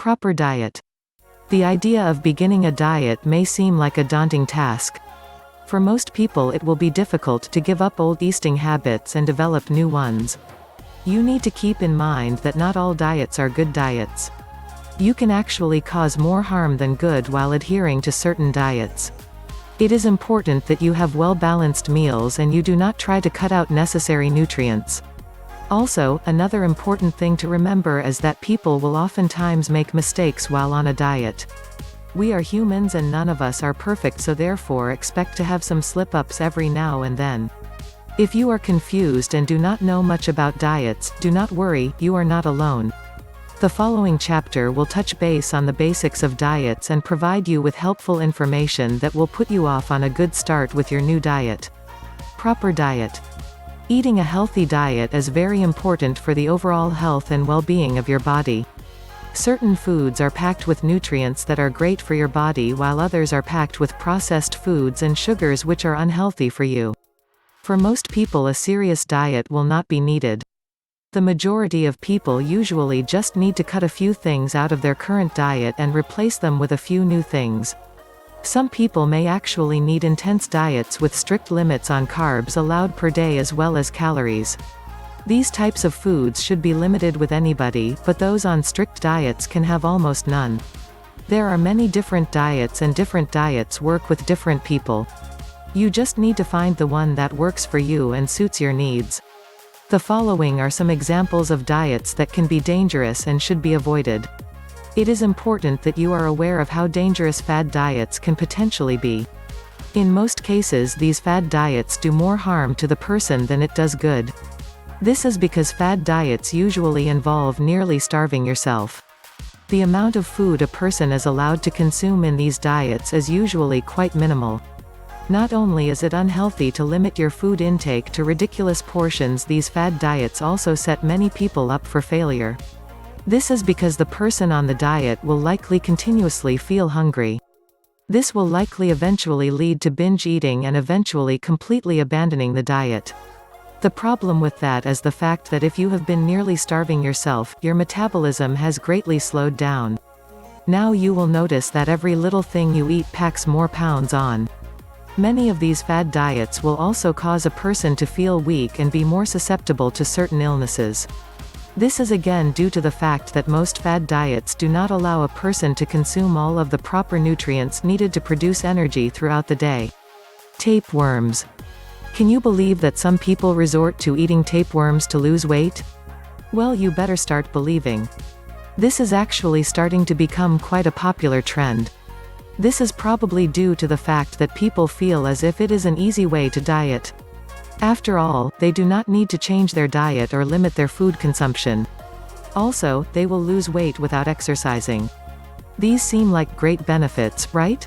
Proper diet. The idea of beginning a diet may seem like a daunting task. For most people it will be difficult to give up old eating habits and develop new ones. You need to keep in mind that not all diets are good diets. You can actually cause more harm than good while adhering to certain diets. It is important that you have well-balanced meals and you do not try to cut out necessary nutrients. Also, another important thing to remember is that people will oftentimes make mistakes while on a diet. We are humans and none of us are perfect, so therefore expect to have some slip-ups every now and then. If you are confused and do not know much about diets, do not worry, you are not alone. The following chapter will touch base on the basics of diets and provide you with helpful information that will put you off on a good start with your new diet. Proper diet. Eating a healthy diet is very important for the overall health and well-being of your body. Certain foods are packed with nutrients that are great for your body while others are packed with processed foods and sugars which are unhealthy for you. For most people a serious diet will not be needed. The majority of people usually just need to cut a few things out of their current diet and replace them with a few new things. Some people may actually need intense diets with strict limits on carbs allowed per day as well as calories. These types of foods should be limited with anybody, but those on strict diets can have almost none. There are many different diets and different diets work with different people. You just need to find the one that works for you and suits your needs. The following are some examples of diets that can be dangerous and should be avoided. It is important that you are aware of how dangerous fad diets can potentially be. In most cases these fad diets do more harm to the person than it does good. This is because fad diets usually involve nearly starving yourself. The amount of food a person is allowed to consume in these diets is usually quite minimal. Not only is it unhealthy to limit your food intake to ridiculous portions, these fad diets also set many people up for failure. This is because the person on the diet will likely continuously feel hungry. This will likely eventually lead to binge eating and eventually completely abandoning the diet. The problem with that is the fact that if you have been nearly starving yourself, your metabolism has greatly slowed down. Now you will notice that every little thing you eat packs more pounds on. Many of these fad diets will also cause a person to feel weak and be more susceptible to certain illnesses. This is again due to the fact that most fad diets do not allow a person to consume all of the proper nutrients needed to produce energy throughout the day. Tapeworms. Can you believe that some people resort to eating tapeworms to lose weight? Well, you better start believing. This is actually starting to become quite a popular trend. This is probably due to the fact that people feel as if it is an easy way to diet. After all, they do not need to change their diet or limit their food consumption. Also, they will lose weight without exercising. These seem like great benefits, right?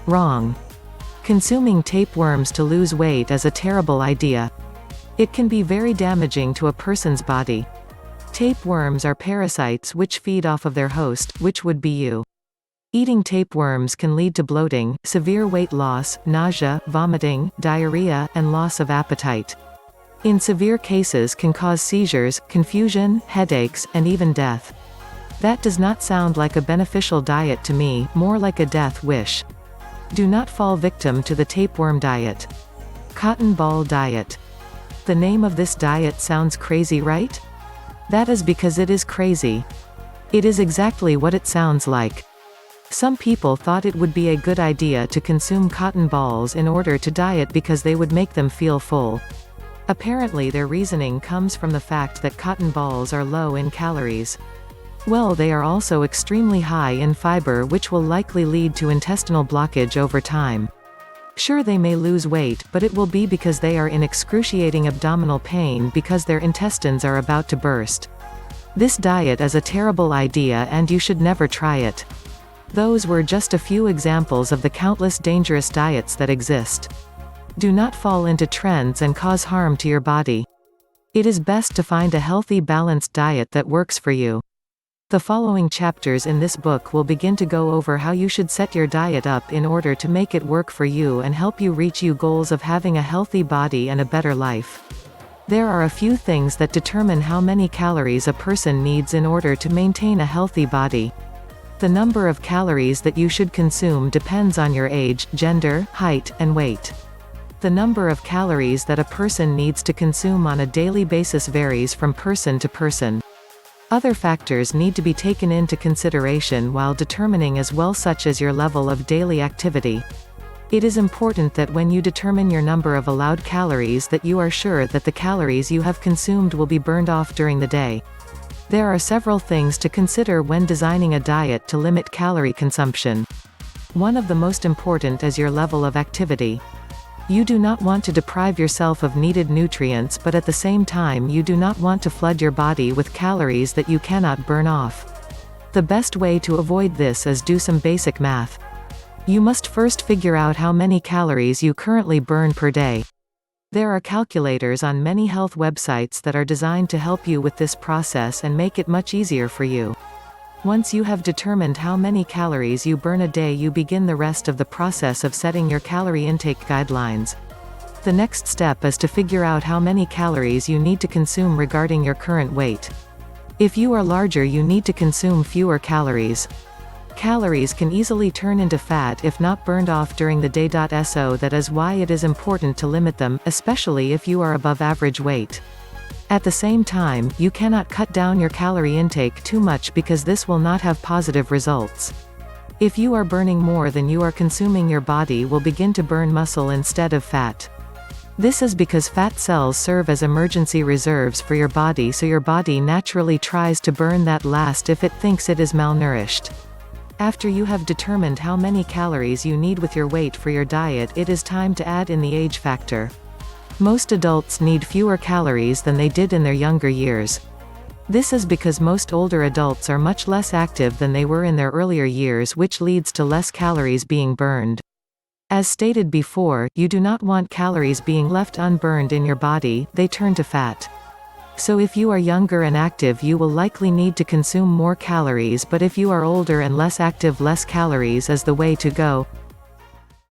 Wrong. Consuming tapeworms to lose weight is a terrible idea. It can be very damaging to a person's body. Tapeworms are parasites which feed off of their host, which would be you. Eating tapeworms can lead to bloating, severe weight loss, nausea, vomiting, diarrhea, and loss of appetite. In severe cases can cause seizures, confusion, headaches, and even death. That does not sound like a beneficial diet to me, more like a death wish. Do not fall victim to the tapeworm diet. Cotton ball diet. The name of this diet sounds crazy, right? That is because it is crazy. It is exactly what it sounds like. Some people thought it would be a good idea to consume cotton balls in order to diet because they would make them feel full. Apparently their reasoning comes from the fact that cotton balls are low in calories. Well, they are also extremely high in fiber, which will likely lead to intestinal blockage over time. Sure, they may lose weight, but it will be because they are in excruciating abdominal pain because their intestines are about to burst. This diet is a terrible idea and you should never try it. Those were just a few examples of the countless dangerous diets that exist. Do not fall into trends and cause harm to your body. It is best to find a healthy, balanced diet that works for you. The following chapters in this book will begin to go over how you should set your diet up in order to make it work for you and help you reach your goals of having a healthy body and a better life. There are a few things that determine how many calories a person needs in order to maintain a healthy body. The number of calories that you should consume depends on your age, gender, height, and weight. The number of calories that a person needs to consume on a daily basis varies from person to person. Other factors need to be taken into consideration while determining as well, such as your level of daily activity. It is important that when you determine your number of allowed calories that you are sure that the calories you have consumed will be burned off during the day. There are several things to consider when designing a diet to limit calorie consumption. One of the most important is your level of activity. You do not want to deprive yourself of needed nutrients, but at the same time you do not want to flood your body with calories that you cannot burn off. The best way to avoid this is do some basic math. You must first figure out how many calories you currently burn per day. There are calculators on many health websites that are designed to help you with this process and make it much easier for you. Once you have determined how many calories you burn a day, you begin the rest of the process of setting your calorie intake guidelines. The next step is to figure out how many calories you need to consume regarding your current weight. If you are larger, you need to consume fewer calories. Calories can easily turn into fat if not burned off during the day. So that is why it is important to limit them, especially if you are above average weight. At the same time, you cannot cut down your calorie intake too much because this will not have positive results. If you are burning more than you are consuming, your body will begin to burn muscle instead of fat. This is because fat cells serve as emergency reserves for your body, so your body naturally tries to burn that last if it thinks it is malnourished. After you have determined how many calories you need with your weight for your diet, it is time to add in the age factor. Most adults need fewer calories than they did in their younger years. This is because most older adults are much less active than they were in their earlier years, which leads to less calories being burned. As stated before, you do not want calories being left unburned in your body, they turn to fat. So if you are younger and active, you will likely need to consume more calories, but if you are older and less active, less calories is the way to go.